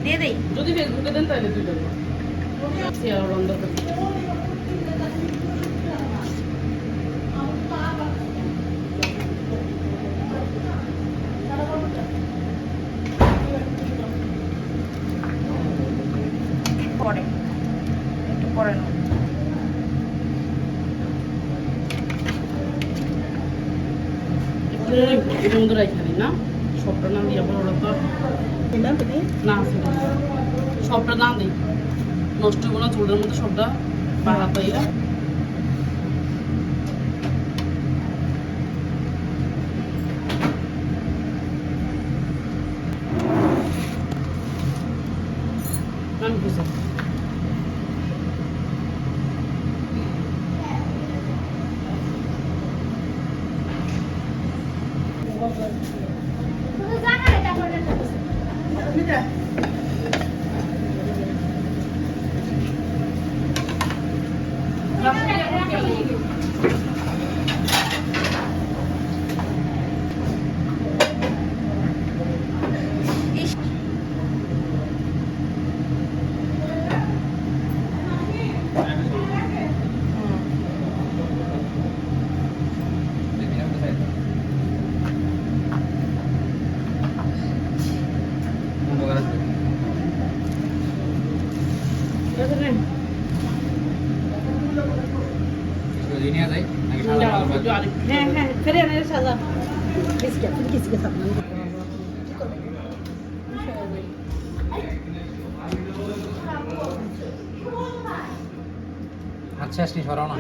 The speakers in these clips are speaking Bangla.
দিয়ে দেই যদি ফেসবুকে দেন তাহলে দুইটা শেয়ার বন্ধ করে পরে একটু পরে নাও এটার মধ্যে রাখা দিই না সবটা না দিয়ে আবার ওরা তো না সবটা না দিই নষ্ট হবো না চুলের মধ্যে সবটা বাড়াতে আমি বুঝি হ্যাঁ ফেরে আনে সাজা বিস্কিট কিসকে সামনে আচ্ছা আসনি সরাও না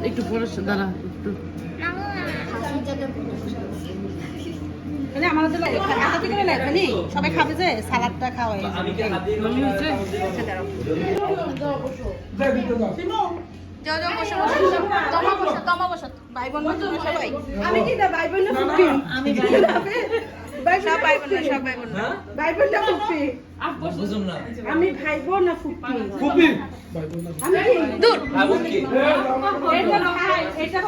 একটু পরে দাঁড়া একটু আমাদের সবাই খাবে যে সালাদটা খাওয়াই ভাই বোন সবাই আমি কি ভাই বোন আমি সব ভাই বোন সব ভাই বোন ভাই বোন না ফুপি আমি ভাই বোন না ফুপি ফুপি আমি দূর এটা ভাই এটা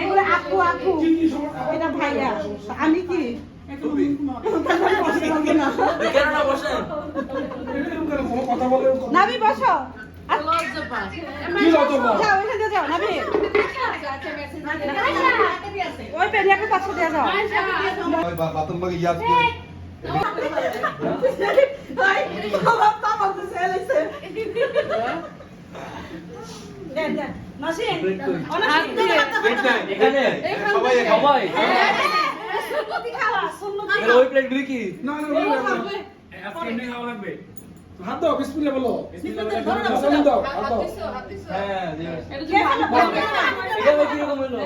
এগুলো আপু আপু এটা ভাইয়া আমি কি নাবি বসো যাও এখানে যাও নাবি ওই পেরিয়াকে পাশে দিয়ে যাও বাতম্বাকে ইয়াদ করে ভাই বাবা বাবা তো সেলেছে দেন দেন মাসি এখানে সবাই সবাই সুন্নতি খাওয়া সুন্নতি ওই প্লেটগুলি কি না আজকে এমনি খাওয়া লাগবে হাত দাও বিসমিল্লাহ বলো বিসমিল্লাহ দাও হাত দাও হ্যাঁ এটা কি রকম হলো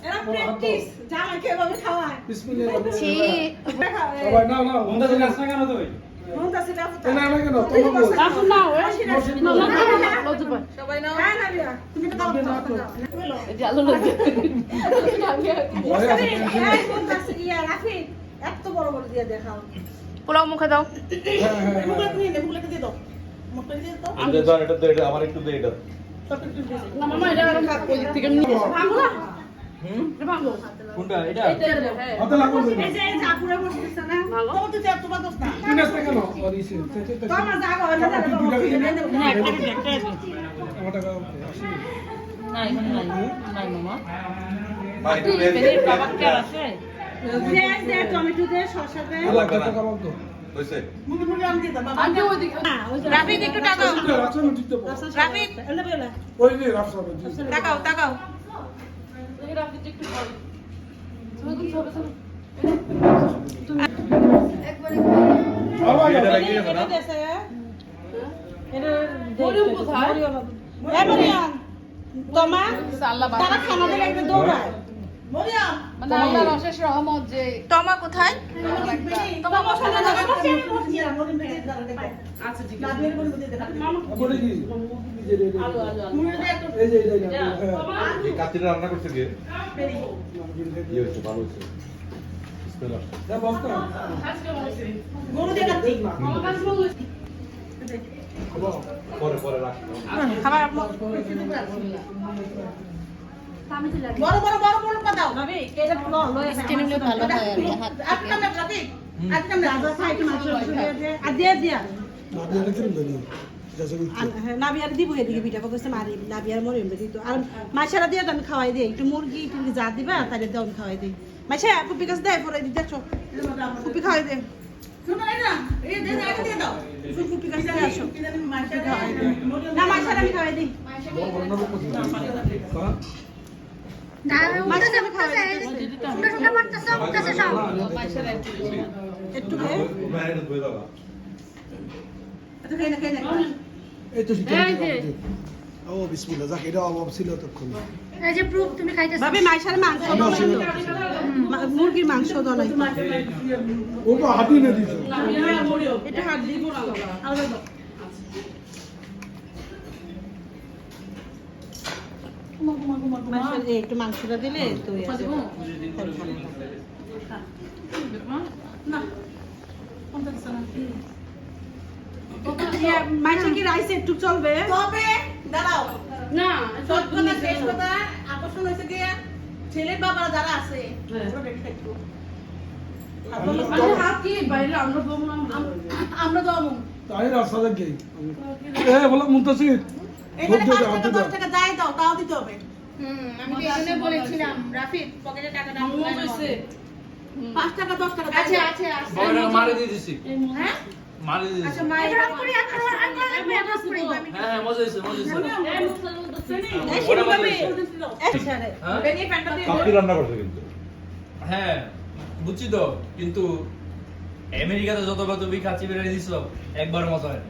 এরা প্র্যাকটিস জামাই কিভাবে খাওয়ায় বিসমিল্লাহ ছি সবাই নাও নাও বন্ধ করে আসনা কেন তুই মুনতাসির আপু না না কেন তোমার বল আসুন না সবাই নাও হ্যাঁ নাবিয়া তুমি তো খাও এটা আলো লাগে এই মুনতাসির ইয়া রাফি এত বড় বড় দিয়ে দেখাও পোলাও মুখে দাও মুখগুলোকে দিয়ে দাও মুখটা দিয়ে দাও আমি তো এটা তো এটা আমার একটু দে এটা না মামা এটা আর ওই দিক থেকে নিয়ে ভাঙো না এটা ভাঙো কোনটা এটা হ্যাঁ হাতে লাগো এই যে আপুরা বসতেছে না ভালো। তো তুই এত বাদস না তিন আসতে কেন আর ইসে তো আমার জায়গা হয় না আমার টাকা আসি ভাই একটু দে দে টমেটো দে শসা দে আল্লাহ টাকা কামাও তো হইছে মুড়ি মুড়ি আমি দিয়ে দাও বাবা আগে ওই দিকে রাফিদ একটু টাকাও রাখছো না ঠিক তো রাফিদ এলে বেলা ওই যে রাখছো টাকাও টাকাও এই রাখতে একটু খাও তুমি সবে সবে এটা লাগিয়ে দাও না মরিয়ম কোথায় মরিয়াম তোমা আল্লাহ তারা খানা দিলে একদম দৌড়ায় মরিয়াম মানে আল্লাহর অশেষ রহমত যে টমা কোথায় তোমা মশলা দাও আচ্ছা ঠিক আছে নাবিয়ের বলে দিয়ে দাও মামা বলে কি আলো আলো মুড়ি দে একটু এই যে হ্যাঁ এই কাচিটা রান্না করতে গিয়ে কি হইছে ভালো হইছে বিসমিল্লাহ দা বস্তা আজকে বলছি গরু দিয়ে কাটছি মামা কাজ বলছি পরে পরে রাখ খাবার বড় বড় বড় বড় পা দাও নাবি এটা লয় স্টিমলে ভালো হয় আর হাত একটা মেট রাখি আজকে আমরা যা খাই একটু মাংস দিয়ে আর দিয়ে দিয়া না দিয়ে রেখে দেন নাবিয়ার দিব এদিকে পিঠা কইছে মারি নাবিয়ার মরে এমবে দিত আর মাছারা দিয়ে আমি খাওয়াই দেই একটু মুরগি টুরগি যা দিবা তাহলে দাও আমি খাওয়াই দেই মাছা পুপি কাছে দেয় পরে দি দেখছো পুপি খাওয়াই দে শুনো না এই দে আগে দিয়ে দাও পুপি কাছে দিয়ে আসো মাছা খাওয়াই দে না মাছারা আমি খাওয়াই দেই মাছারা আমি খাওয়াই দেই একটু খাই বাইরে ধুয়ে দাও একটু খাই না এই তো ও বিসমিল্লাহ যাক এটা অভাব ছিল তখন এই যে প্রুফ তুমি খাইতেছো ভাবি মাছের মাংস মুরগির মাংস দাও নাই ও তো হাঁটি না দিছো এটা হাত দিব না আলাদা দাও মাছের একটু মাংসটা দিলে তো মাংস কি রাইস একটু চলবে তবে দাঁড়াও না সব কথা শেষ কথা আকর্ষণ হয়েছে কি ছেলের বাবারা যারা আছে ওরা রেডি থাকতো হাত কি বাইরে আমরা বললাম আমরা তো তাই রাস্তা দেখে এ বলো মুন্তাসির এখানে 5 টাকা 10 টাকা যাই দাও তাও দিতে হবে আমি তো এজন্য বলেছিলাম রাফিদ পকেটে টাকা দাও মনে হইছে 5 টাকা 10 টাকা আছে আছে আছে বড় মারে দিয়ে দিছি হ্যাঁ মারে দিয়ে দিছি আচ্ছা মায়ের এবার করি আমরা করি হ্যাঁ মজা হইছে মজা হইছে এই শুরু করবে আচ্ছা রে হ্যাঁ? বেনি প্যান্টটা দিয়ে কাপড় রান্না করছে কিন্তু হ্যাঁ বুঝছি তো কিন্তু আমেরিকাতে যতবার তুমি কাচ্চি বিরিয়ানি দিছো একবার মজা হয়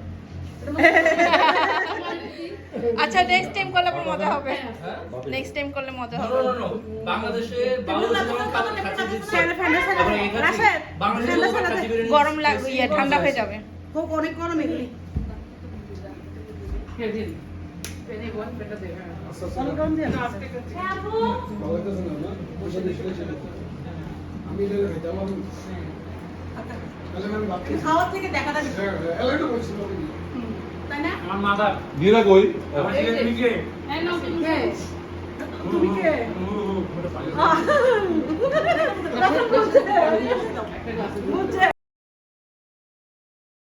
আচ্ছা নেক্সট টাইম করলে আবার মজা হবে হ্যাঁ নেক্সট টাইম করলে মজা নো হবে নো নো বাংলাদেশে যখন কাচ্চি দিচ্ছে ফ্যানে ফ্যানে তারপরে এখানে রাশেদ বাংলাদেশে যখন কাচ্চি বিরিয়ানি গরম লাগবে ইয়ে ঠান্ডা হয়ে যাবে খুব অনেক গরম এগুলি অনেক গরম দিয়ে ভালো কাজ না পয়সা দিয়ে ছিল আমি এটা খাইতাম আমি আমি ভাবছি খাওয়ার থেকে দেখা যায় এলাকা বলছিল তাই না আমার মাদার গিরা কই আমার তুমি কে তুমি কে তখন বুঝছে বুঝছে